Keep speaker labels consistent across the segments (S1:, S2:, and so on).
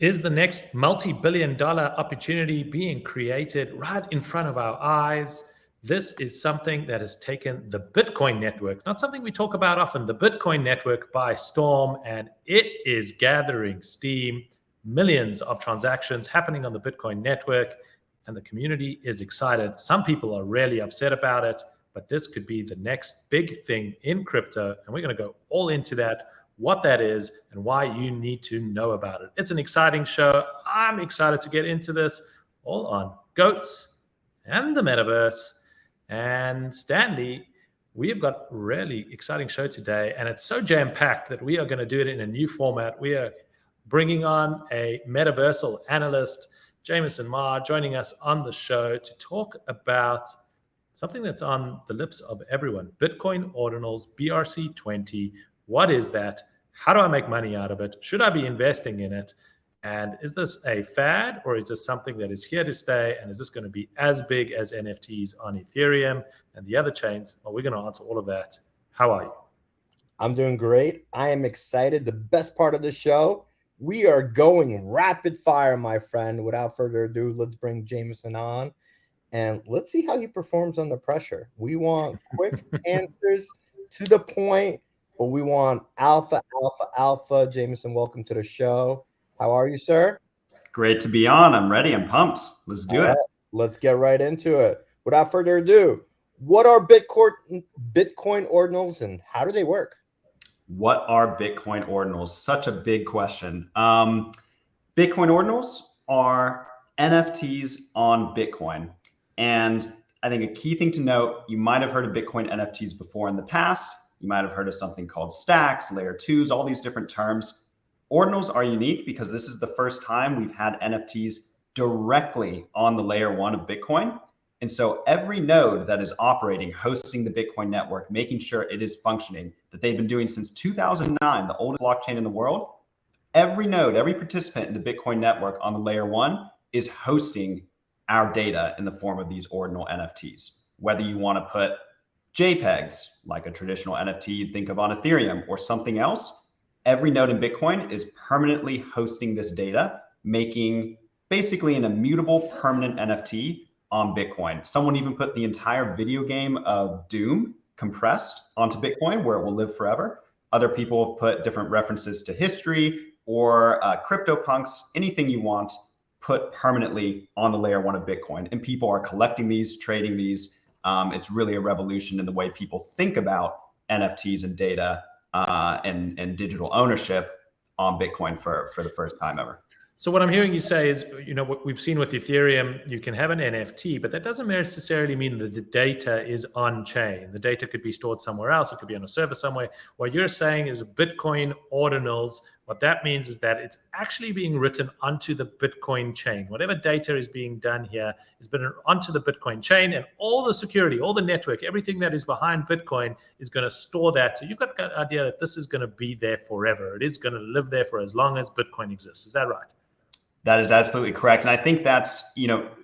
S1: Is the next multi-billion-dollar opportunity being created right in front of our eyes? This is something that has taken the Bitcoin network, not something we talk about often, the Bitcoin network by storm, and it is gathering steam. Millions of transactions happening on the Bitcoin network, and the community is excited. Some people are really upset about it, but this could be the next big thing in crypto, and we're going to go all into that, what that is, and why you need to know about it. It's an exciting show. I'm excited to get into this, all on goats and the metaverse. And Stanley, we've got a really exciting show today, and it's so jam-packed that we are going to do it in a new format. We are bringing on a metaversal analyst, Jamison Mah, joining us on the show to talk about something that's on the lips of everyone, Bitcoin Ordinals, BRC20. What is that? How do I make money out of it? Should I be investing in it? And is this a fad, or is this something that is here to stay? And is this going to be as big as NFTs on Ethereum and the other chains? Well, we're going to answer all of that. How are you?
S2: I'm doing great. I am excited. The best part of the show, we are going rapid fire, my friend. Without further ado, let's bring Jamison on and let's see how he performs under pressure. We want quick answers to the point, but we want alpha. Jamison, welcome to the show. How are you, sir?
S3: Great to be on. I'm ready. I'm pumped. Let's do it.
S2: Let's get right into it. Without further ado, what are Bitcoin ordinals and how do they work?
S3: What are Bitcoin ordinals? Such a big question. Bitcoin ordinals are NFTs on Bitcoin. And I think a key thing to note, you might have heard of Bitcoin NFTs before in the past. You might have heard of something called stacks, layer twos, all these different terms. Ordinals are unique because this is the first time we've had NFTs directly on the layer one of Bitcoin. And so every node that is operating, hosting the Bitcoin network, making sure it is functioning, that they've been doing since 2009, the oldest blockchain in the world, every node, every participant in the Bitcoin network on the layer one is hosting our data in the form of these ordinal NFTs. Whether you want to put JPEGs, like a traditional NFT you'd think of on Ethereum, or something else, every node in Bitcoin is permanently hosting this data, making basically an immutable permanent NFT on Bitcoin. Someone even put the entire video game of Doom compressed onto Bitcoin where it will live forever. Other people have put different references to history or CryptoPunks, anything you want, put permanently on the layer one of Bitcoin. And people are collecting these, trading these. It's really a revolution in the way people think about NFTs and data and digital ownership on Bitcoin for the first time ever.
S1: So what I'm hearing you say is, what we've seen with Ethereum, you can have an NFT, but that doesn't necessarily mean that the data is on chain. The data could be stored somewhere else. It could be on a server somewhere. What you're saying is Bitcoin ordinals. What that means is that it's actually being written onto the Bitcoin chain. Whatever data is being done here is been onto the Bitcoin chain, and all the security, all the network, everything that is behind Bitcoin is going to store that. So you've got the idea that this is going to be there forever. It is going to live there for as long as Bitcoin exists. Is that right?
S3: That is absolutely correct. And I think that's,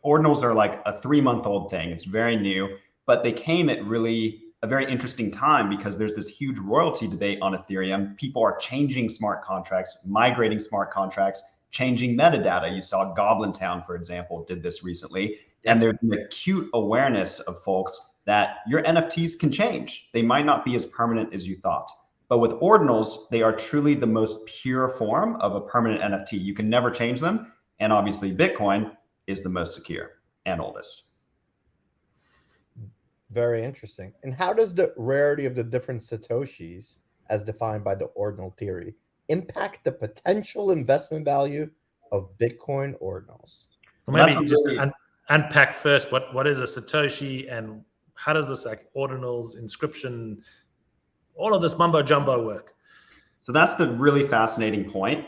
S3: ordinals are like a 3-month-old thing. It's very new, but they came at really a very interesting time because there's this huge royalty debate on Ethereum. People are changing smart contracts, migrating smart contracts, changing metadata. You saw Goblin Town, for example, did this recently. And there's an acute awareness of folks that your NFTs can change. They might not be as permanent as you thought. But with ordinals, they are truly the most pure form of a permanent NFT. You can never change them. And obviously, Bitcoin is the most secure and oldest.
S2: Very interesting. And how does the rarity of the different Satoshis, as defined by the ordinal theory, impact the potential investment value of Bitcoin ordinals?
S1: Well, maybe just unpack first what is a Satoshi and how does this ordinals, inscription, all of this mumbo jumbo work?
S3: So that's the really fascinating point.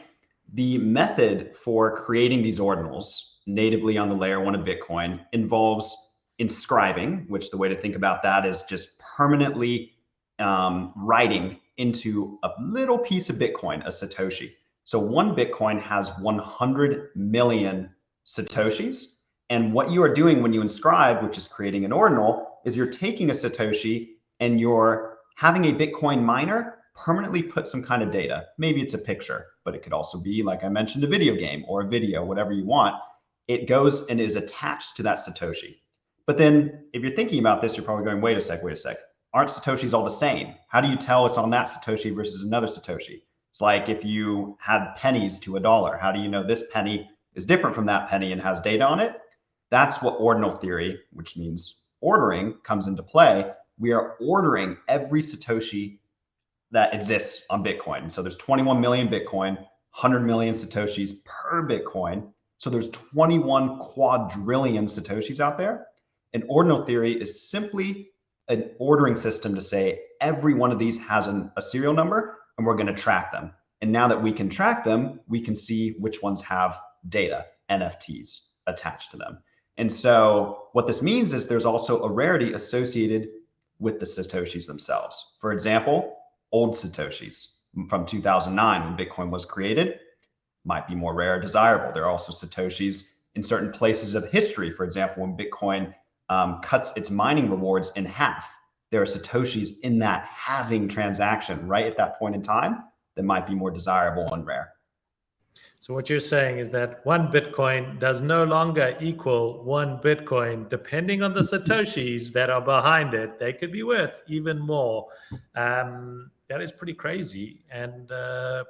S3: The method for creating these ordinals natively on the layer one of Bitcoin involves inscribing, which the way to think about that is just permanently writing into a little piece of Bitcoin, a Satoshi. So one Bitcoin has 100 million Satoshis. And what you are doing when you inscribe, which is creating an ordinal, is you're taking a Satoshi and you're having a Bitcoin miner permanently put some kind of data. Maybe it's a picture, but it could also be, like I mentioned, a video game or a video, whatever you want. It goes and is attached to that Satoshi. But then if you're thinking about this, you're probably going, wait a sec. Aren't Satoshis all the same? How do you tell it's on that Satoshi versus another Satoshi? It's like if you had pennies to $1, how do you know this penny is different from that penny and has data on it? That's what ordinal theory, which means ordering, comes into play. We are ordering every Satoshi that exists on Bitcoin. So there's 21 million Bitcoin, 100 million Satoshis per Bitcoin. So there's 21 quadrillion Satoshis out there. And ordinal theory is simply an ordering system to say every one of these has a serial number, and we're going to track them. And now that we can track them, we can see which ones have data, NFTs, attached to them. And so what this means is there's also a rarity associated with the Satoshis themselves. For example, old Satoshis from 2009 when Bitcoin was created might be more rare or desirable. There are also Satoshis in certain places of history. For example, when Bitcoin cuts its mining rewards in half, there are Satoshis in that halving transaction right at that point in time that might be more desirable and rare.
S1: So what you're saying is that one Bitcoin does no longer equal one Bitcoin. Depending on the Satoshis that are behind it, they could be worth even more. That is pretty crazy and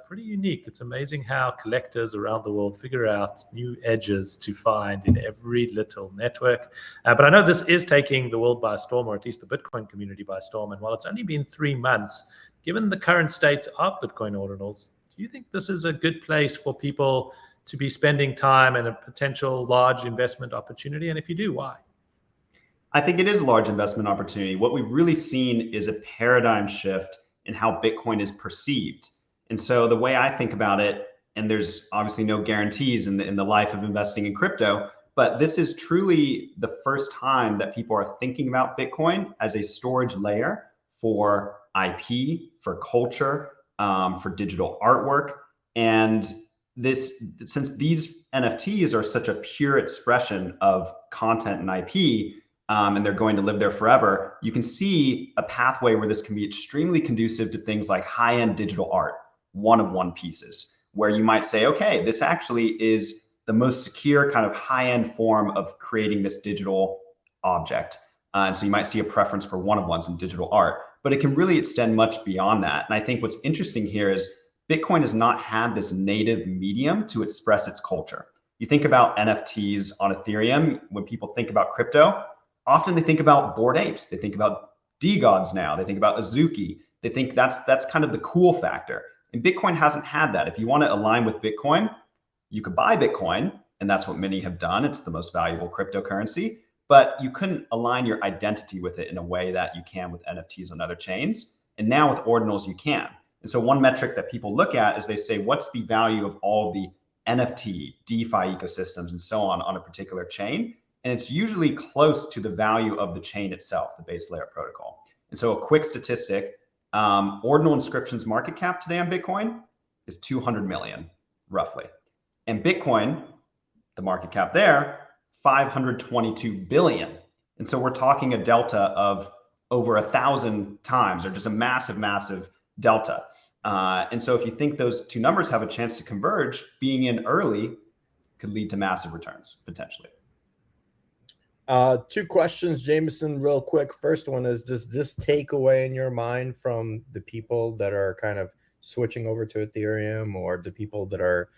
S1: pretty unique. It's amazing how collectors around the world figure out new edges to find in every little network. But I know this is taking the world by storm, or at least the Bitcoin community by storm. And while it's only been 3 months, given the current state of Bitcoin ordinals, do you think this is a good place for people to be spending time and a potential large investment opportunity? And if you do, why?
S3: I think it is a large investment opportunity. What we've really seen is a paradigm shift in how Bitcoin is perceived. And so the way I think about it, and there's obviously no guarantees in the life of investing in crypto, but this is truly the first time that people are thinking about Bitcoin as a storage layer for IP, for culture, for digital artwork. And since these NFTs are such a pure expression of content and IP, and they're going to live there forever, you can see a pathway where this can be extremely conducive to things like high-end digital art, one-of-one pieces, where you might say, okay, this actually is the most secure kind of high-end form of creating this digital object. And so you might see a preference for one-of-ones in digital art, but it can really extend much beyond that. And I think what's interesting here is Bitcoin has not had this native medium to express its culture. You think about NFTs on Ethereum, when people think about crypto, often they think about Bored Apes, they think about DeGods now, they think about Azuki, they think that's kind of the cool factor. And Bitcoin hasn't had that. If you want to align with Bitcoin, you could buy Bitcoin, and that's what many have done. It's the most valuable cryptocurrency, but you couldn't align your identity with it in a way that you can with NFTs on other chains. And now with ordinals, you can. And so one metric that people look at is they say, what's the value of all the NFT, DeFi ecosystems, and so on a particular chain? And it's usually close to the value of the chain itself, the base layer protocol. And so a quick statistic, ordinal inscriptions market cap today on Bitcoin is 200 million, roughly. And Bitcoin, the market cap there, 522 billion. And so we're talking a delta of over 1,000 times, or just a massive, massive delta. And so if you think those two numbers have a chance to converge, being in early could lead to massive returns, potentially.
S2: 2 questions, Jamison, real quick. First one is, does this take away in your mind from the people that are kind of switching over to Ethereum, or the people that are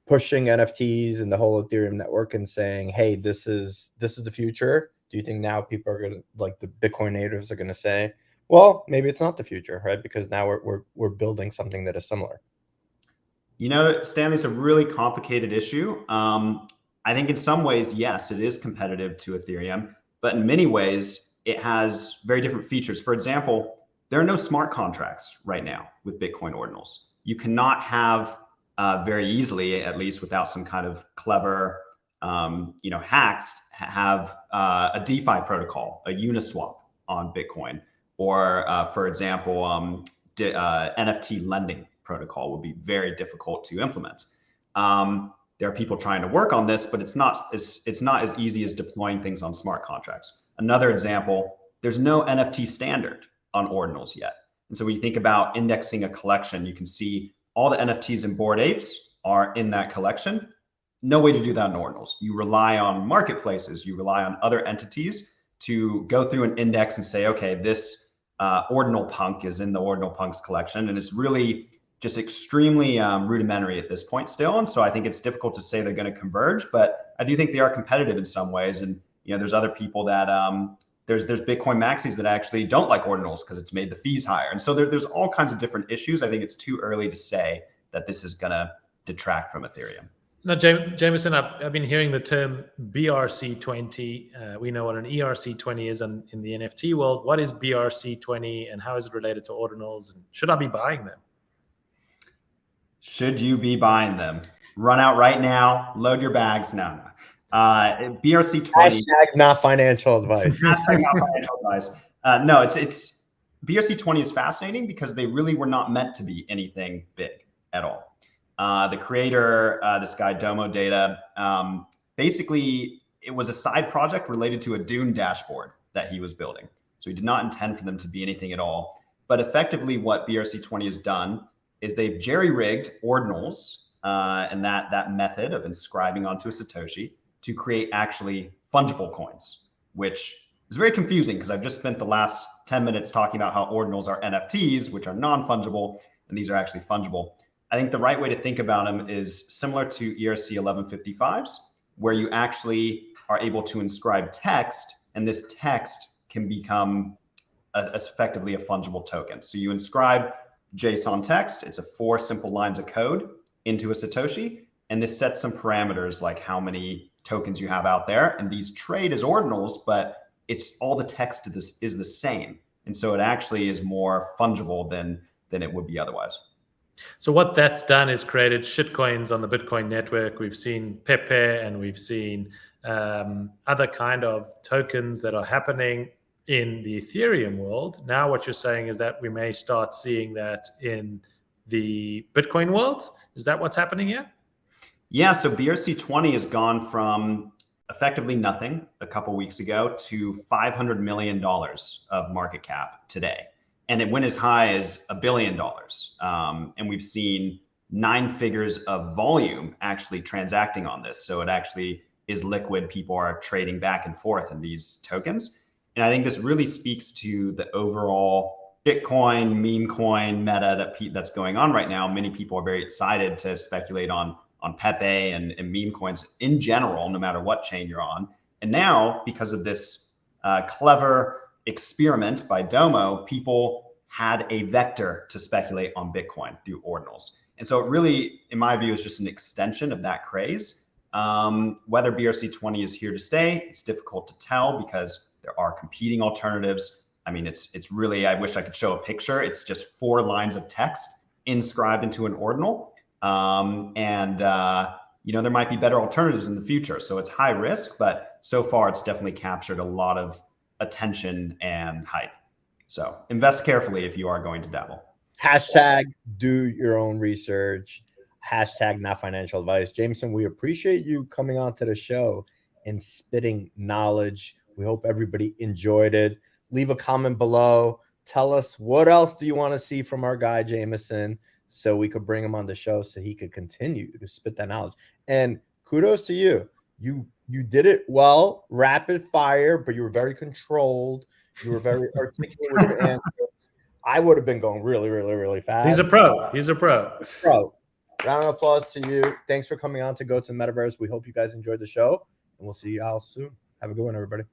S2: pushing NFTs and the whole Ethereum network and saying, hey, this is the future? Do you think now people are gonna, like the Bitcoin natives are gonna say, well, maybe it's not the future, right? Because now we're building something that is similar.
S3: You know, Stanley, it's a really complicated issue. I think in some ways, yes, it is competitive to Ethereum, but in many ways, it has very different features. For example, there are no smart contracts right now with Bitcoin ordinals. You cannot have very easily, at least without some kind of clever, hacks, have a DeFi protocol, a Uniswap on Bitcoin, or for example, NFT lending protocol would be very difficult to implement. There are people trying to work on this, but it's not as easy as deploying things on smart contracts. Another example, there's no NFT standard on ordinals yet. And so when you think about indexing a collection, you can see all the NFTs in Bored Apes are in that collection. No way to do that in Ordinals. You rely on marketplaces, you rely on other entities to go through an index and say, okay, this Ordinal Punk is in the Ordinal Punks collection. And it's really just extremely rudimentary at this point still. And so I think it's difficult to say they're going to converge, but I do think they are competitive in some ways. And there's other people that there's Bitcoin maxis that actually don't like Ordinals because it's made the fees higher. And so there's all kinds of different issues. I think it's too early to say that this is going to detract from Ethereum.
S1: Now, Jamison, I've been hearing the term BRC20. We know what an ERC20 is in the NFT world. What is BRC20 and how is it related to Ordinals? And should I be buying them?
S3: Should you be buying them? Run out right now. Load your bags. No. BRC20.
S2: Hashtag not financial advice.
S3: Hashtag not financial advice. No, it's BRC20 is fascinating because they really were not meant to be anything big at all. The creator, this guy Domo Data, basically it was a side project related to a Dune dashboard that he was building. So he did not intend for them to be anything at all. But effectively what BRC20 has done is they've jerry-rigged ordinals and that method of inscribing onto a Satoshi to create actually fungible coins, which is very confusing because I've just spent the last 10 minutes talking about how ordinals are NFTs, which are non-fungible, and these are actually fungible. I think the right way to think about them is similar to ERC 1155s, where you actually are able to inscribe text, and this text can become effectively a fungible token. So you inscribe JSON text, it's 4 simple lines of code into a Satoshi, and this sets some parameters like how many tokens you have out there, and these trade as ordinals, but it's all the text is the same. And so it actually is more fungible than it would be otherwise.
S1: So what that's done is created shitcoins on the Bitcoin network. We've seen Pepe and we've seen other kind of tokens that are happening in the Ethereum world. Now what you're saying is that we may start seeing that in the Bitcoin world. Is that what's happening here?
S3: Yeah, so BRC20 has gone from effectively nothing a couple weeks ago to $500 million of market cap today. And it went as high as $1 billion. And we've seen 9 figures of volume actually transacting on this. So it actually is liquid. People are trading back and forth in these tokens. And I think this really speaks to the overall Bitcoin, meme coin meta that's going on right now. Many people are very excited to speculate on Pepe and meme coins in general, no matter what chain you're on. And now, because of this clever experiment by Domo, people had a vector to speculate on Bitcoin through ordinals. And so it really, in my view, is just an extension of that craze. Whether BRC20 is here to stay, it's difficult to tell because there are competing alternatives. I mean, it's really, I wish I could show a picture. It's just 4 lines of text inscribed into an ordinal. There might be better alternatives in the future. So it's high risk, but so far it's definitely captured a lot of attention and hype. So invest carefully if you are going to dabble.
S2: Hashtag do your own research. Hashtag not financial advice. Jamison, we appreciate you coming on to the show and spitting knowledge. We hope everybody enjoyed it. Leave a comment below. Tell us what else do you want to see from our guy, Jamison, so we could bring him on the show so he could continue to spit that knowledge. And kudos to you. You did it well, rapid fire, but you were very controlled. You were very articulate with your answers. I would have been going really, really, really fast.
S1: He's a pro. He's a pro.
S2: Round of applause to you. Thanks for coming on to Go to the Metaverse. We hope you guys enjoyed the show, and we'll see you all soon. Have a good one, everybody.